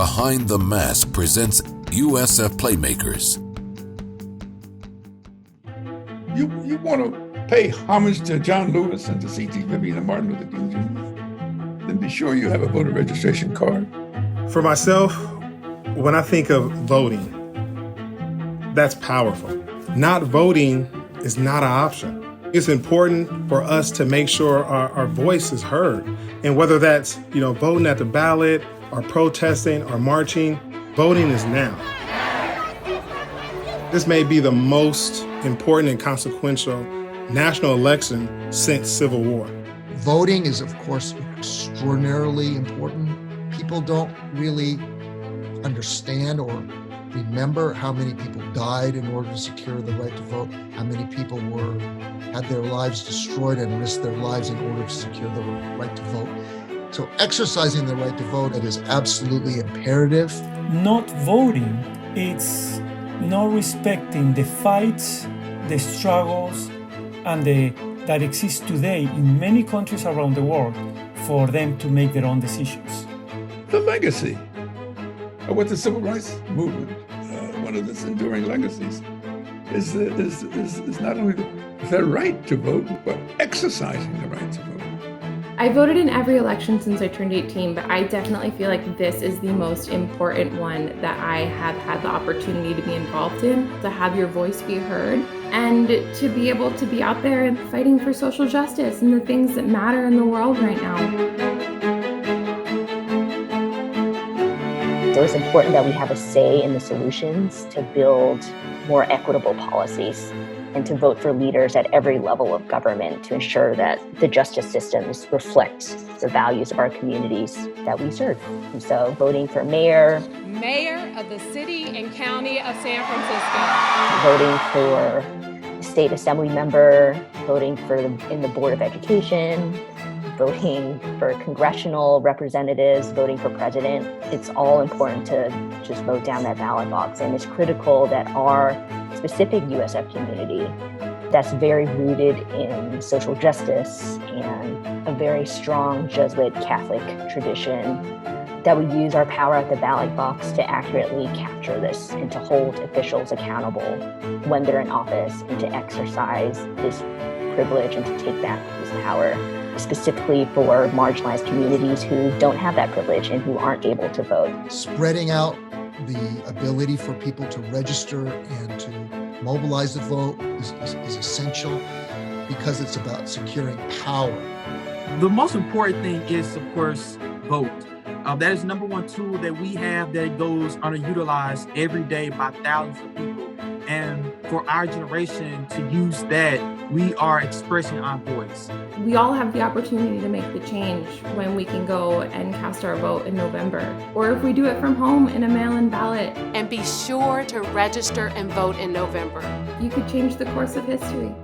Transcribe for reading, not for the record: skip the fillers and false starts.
Behind the Mask presents USF Playmakers. You want to pay homage to John Lewis and to C.T. Vivian and Martin Luther King Jr., then be sure you have a voter registration card. For myself, when I think of voting, that's powerful. Not voting is not an option. It's important for us to make sure our voice is heard. And whether that's, voting at the ballot or protesting or marching, voting is now. This may be the most important and consequential national election since Civil War. Voting is, of course, extraordinarily important. People don't really understand or remember how many people died in order to secure the right to vote, how many people had their lives destroyed and risked their lives in order to secure the right to vote. So exercising the right to vote, it is absolutely imperative. Not voting, it's not respecting the fights, the struggles, and that exist today in many countries around the world for them to make their own decisions. The legacy of what the civil rights movement, one of its enduring legacies, is not only the right to vote, but exercising the right to vote. I voted in every election since I turned 18, but I definitely feel like this is the most important one that I have had the opportunity to be involved in, to have your voice be heard, and to be able to be out there and fighting for social justice and the things that matter in the world right now. So it's important that we have a say in the solutions to build more equitable policies and to vote for leaders at every level of government to ensure that the justice systems reflect the values of our communities that we serve. And so voting for mayor of the city and county of San Francisco, voting for state assembly member, voting in the Board of Education, voting for congressional representatives, voting for president. It's all important to just vote down that ballot box. And it's critical that our specific USF community that's very rooted in social justice and a very strong Jesuit Catholic tradition, that we use our power at the ballot box to accurately capture this and to hold officials accountable when they're in office and to exercise this privilege and to take back this power, specifically for marginalized communities who don't have that privilege and who aren't able to vote. Spreading out the ability for people to register and to mobilize the vote is essential because it's about securing power. The most important thing is, of course, vote. That is the number one tool that we have that goes underutilized every day by thousands of people. And for our generation to use that, we are expressing our voice. We all have the opportunity to make the change when we can go and cast our vote in November, or if we do it from home in a mail-in ballot. and be sure to register and vote in November. You could change the course of history.